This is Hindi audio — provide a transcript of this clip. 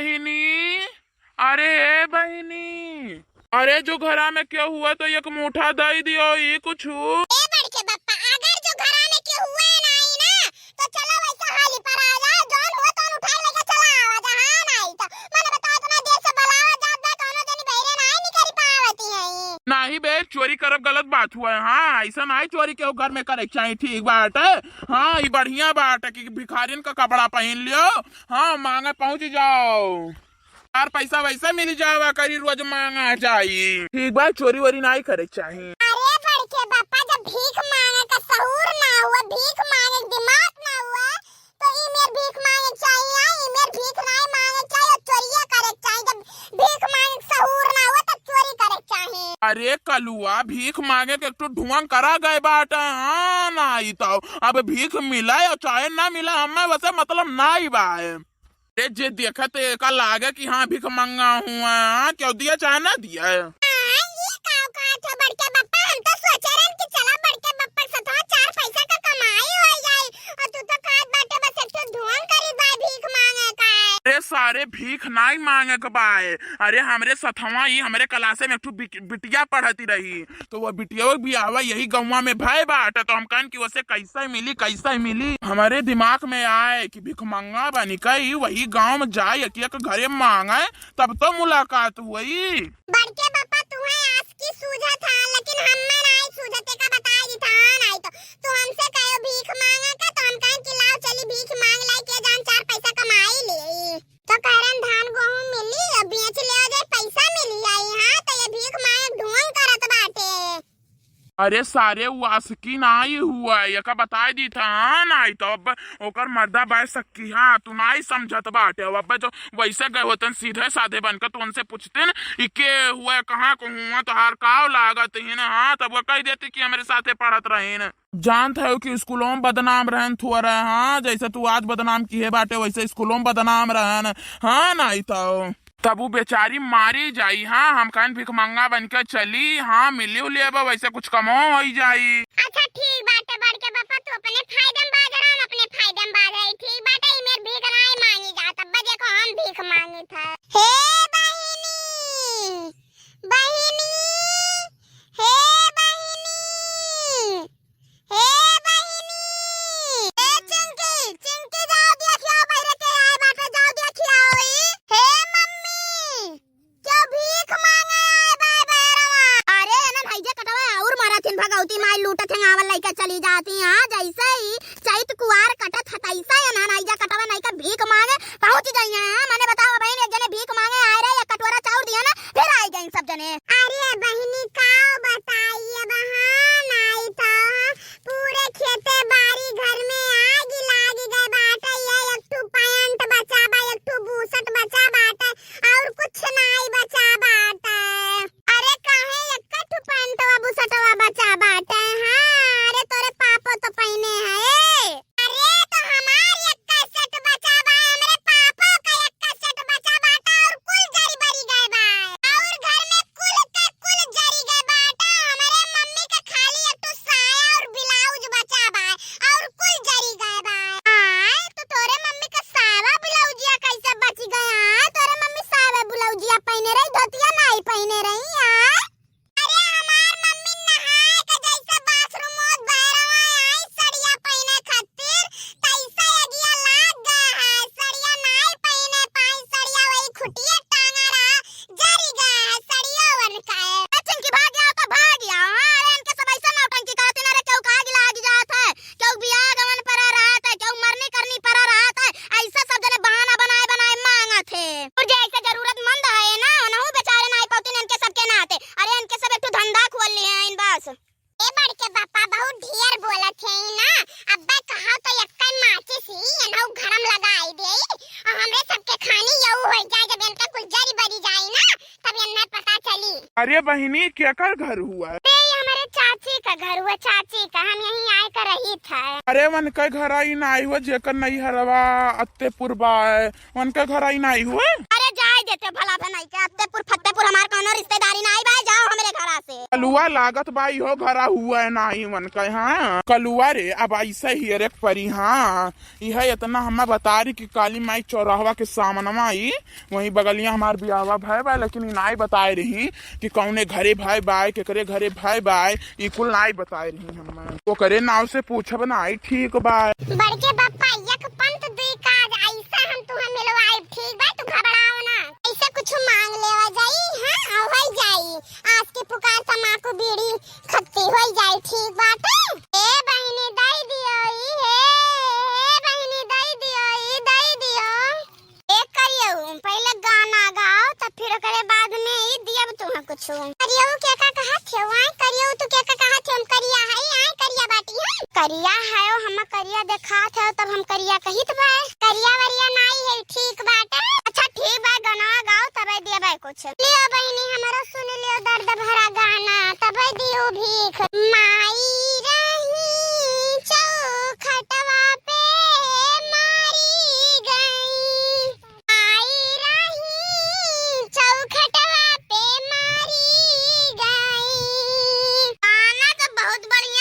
बहिनी, अरे ए बहिनी, अरे जो घरा में क्या हुआ तो एक मुठा दे दियो ये कुछ। ए बड़के बप्पा, अगर जो घरा में क्या हुआ है ना तो चलो वैसा हाली पर आ जाओ, जौन हो तो उठा लेके चला आवा जहां नहीं तो मैंने बताओ इतना देर से बुलावा जात बा कोनो जनी बहरे नहीं करी पावती है। नहीं बे, चोरी करब गलत बात हुआ है। हाँ ऐसा नहीं चोरी के घर में करे चाहिए, ठीक बात है। हाँ ये बढ़िया बात है कि भिखारियन का कपड़ा पहन लियो। हाँ मांगे पहुंच जाओ, यार पैसा वैसा मिल जावा करी, रोज मांगा चाहिए, ठीक बात। चोरी वोरी नहीं करे चाहिए। अरे बड़के बप्पा, जब भीख मांगे का शऊर ना हुआ, भीख मांगे दिमाग ना हुआ तो इमेर भीख मांगे चाहिए, इमेर भीख नहीं मांगे चाहिए, चोरिया करे चाहिए। जब भीख मांगे शऊर ना हुआ तो चोरी करे चाहिए। अरे कलुआ, भीख मांगे के एक ढुआं करा गए बात। हाँ नहीं तो अब भीख मिला या चाहे ना मिला हमें वैसे मतलब नहीं बा। जे देखा तो एक लागे कि हाँ भीख मांगा हुआ, क्यों दिया चाहे ना दिया। बड़के बप्पा, हम तो सोचे रहे कि चला बड़के बप्पा से तो चार पैसा का कमाई हो जाए और तू तो खाद बाटे बस एक तो धुआं करी बा भीख मांगे का। अरे सारे भीख नहीं मांगे के बाय। अरे हमरे सथवा ही हमरे क्लासे में एक बिटिया पढ़ती रही, तो वो बिटिया भी आवा यही गाँव में भय बाट, तो हम कहन कि वैसे कैसे मिली कैसे मिली। हमारे दिमाग में आए कि भीख मांगा बनी कही वही गाँव में जाए के घरे मांगे, तब तो मुलाकात हुई। बड़के बप्पा तुम्हें आज की सूझा था, लेकिन हमें नहीं सूझते का बता दी था नहीं तो हमसे कहो भीख मांगा का, तो हम कहें कि लाओ चली भीख मांग लाई के जान चार पैसा कमाई ले, तो कहरन धान गेहूं मिली और बेच ले जाए पैसा मिली आई। हाँ तो ये भीख मांगे ढुआं करत बाटे। अरे सारे वासकी नहीं हुआ ये का बताई दी था। हाँ नहीं तो अब ओकर मर्दा बैठ सकी। हाँ तू नहीं समझत बाटे। अब जो वैसे गए होते सीधे साधे बनकर तो उनसे पूछते न इके हुआ कहाँ को हुआ तो हार काव लागत ही ना। हाँ तब वो कह देती कि हमारे साथे पढ़त रहे न। जानते हो कि स्कूलों में बदनाम रहन थुआ रहे। हाँ जैसे तू आज बदनाम किए बाटे वैसे स्कूलों में बदनाम रहन। हाँ नहीं तो तब वो बेचारी मारी जाई। हाँ हम कहन भीख मंगा बनकर चली। हाँ मिली उली वैसे कुछ कमो हो जाई। अच्छा ठीक बाटे बड़के बप्पा, तू अपने फायदे में बाज रहा, हम अपने फायदे में बाज रहे। ठीक बाटे इमेर भीख नहीं मांगी जात, अब देखो हम भीख मांगी था। हे बहिनी, बहिनी, हे बहिनी, हे बहिनी, ए चिंकी, चिंकी जाओ देखियो बहरे के आए बाटे, जाओ देखियो। हे मम्मी, क्यों भीख मांगे आए बाय बहरवा। अरे ना भैया कटवा और माराथिन भगवती माई लूटत हैं आवल लइका चली जाती। हां जैसे ही चैत कुआर कटत हतैसा या ना नाइजा कटवा नहीं का भीख मांगे पहुंच गई हैं। मैंने बताओ बहन एक जने भीख मांगे आए रहे, एक कटोरा चाउर दिया ना फिर आई गई सब जने। अरे बहिनी का बताइए बहाना आई था, पूरे खेते बाड़ी घर में आग लाग गए बाटे। ये एक ठू पैंट बचा बा, एक ठू बूसट बचा बाटे और कुछ नहीं बचा बाटे। अरे काहे एक ठू पैंटवा बूसटवा बचा बाटे। हां अरे तोरे पापा तो पहने है। अरे तो हमार एक सेट बचा बा, हमरे पापा का एक सेट बचा बाटे और कुल जरी बरी गए बा और घर में कुल के कुल जरी गए बाटे। हमारे मम्मी का खाली एक तो साया और ब्लाउज बचा बा और कुल जरी गए बा। हां तो तोरे मम्मी का सावा ब्लाउजिया कैसे बच गया? तोरे मम्मी सावा ब्लाउजिया पहने रही, धोतिया नहीं पहने रही। हां अरे हमार मम्मी नहाए के जैसे बाथरूम में बहरवा आई सड़िया पहने खातिर तैसा अगिया लाग गया है। सड़िया नहीं पहने पाई, सड़िया वही खुटिया टांगा रहा, जरी गया है सड़िया वन का है। चिंकी भाग गया तो भाग गया। अरे इनके सब ऐसा नौटंकी करते ना रे, क्यों काग लाग जात है, क्यों बियाह गवन पर रहत है, क्यों मरनी करनी पर रहत है। ऐसा सब जने बहाना बनाए बनाए मांगत है। और जैसे जरूरतमंद है ना उन्हों बेचारे नहीं पाते इनके सबके नाते। अरे इनके सब एक धंधा खोल लिए हैं इन बस। ए बड़के बप्पा बहुत ढेर बोलत है ना। अब्बा कहा तो यक्कन माचिस ही एनहु घरम लगाई दे और हमरे सबके खानी यऊ हो जाए। जब इनका कुल जरी बरी जाए ना तब इन्हें पता चली। अरे बहिनी क्या कर घर हुआ? हमारे चाची का घर हुआ, चाची का, हम यहीं आए कर रही था। अरे मन के घर आई नहीं हुआ जेकर नहीं हरवा अत्तेपुर बाय, मन के घर आई नहीं हुए। अरे जाए देते भला भलाई के अत्तेपुर फत्तेपुर हमार कोनो रिश्तेदारी नहीं भाई, जाओ हमारे घर से। कलुआ लागत भाई हो घरा हुआ है नाही मन का। हाँ कलुआ रे अब ऐसा ही रे परी। हाँ यह इतना हमें बता रही कि काली माई चौराहवा के सामनमा आई वही बगलिया हमार बियावा भाई बा, लेकिन नाई बताए रही कि कौने घरे भाई बाय केकरे घरे भाई बाय ई कुल नाई बताए रही। हमें वो करे नाव से पूछब नाई ठीक बाय। बड़के बापा यक पंत दुई काज ऐसा हम तुहा मिलवाई ठीक बा। तू घबराओ ना, ऐसे कुछ मांग लेवा जाई। हां होई जाई आज के पुकार तमाकू बीड़ी खत्ती होई जाई ठीक बात। ए बहिनी दई दियो ई हे बहिनी दई दियो ई दई दियो। एक करियो पहले गाना गाओ तब फिर करे बाद में ई दियब तुहा कुछ। करियो के का कहत है वाई करियो तू के का कहत हम करिया है आई करिया बाटी है करिया है हम करिया देखात है तब हम करिया कहित बा। करिया वरिया नाई है ठीक बाटे। अच्छा ठीक बा गाना गाओ तब दिया भाई कुछ। लियो बहिनी हमारा सुन लियो दर्द भरा गाना तब दियो भीख। माई रही चौखटवा पे मारी गई। आई रही चौखटवा पे मारी गई। गाना तो बहुत बढ़िया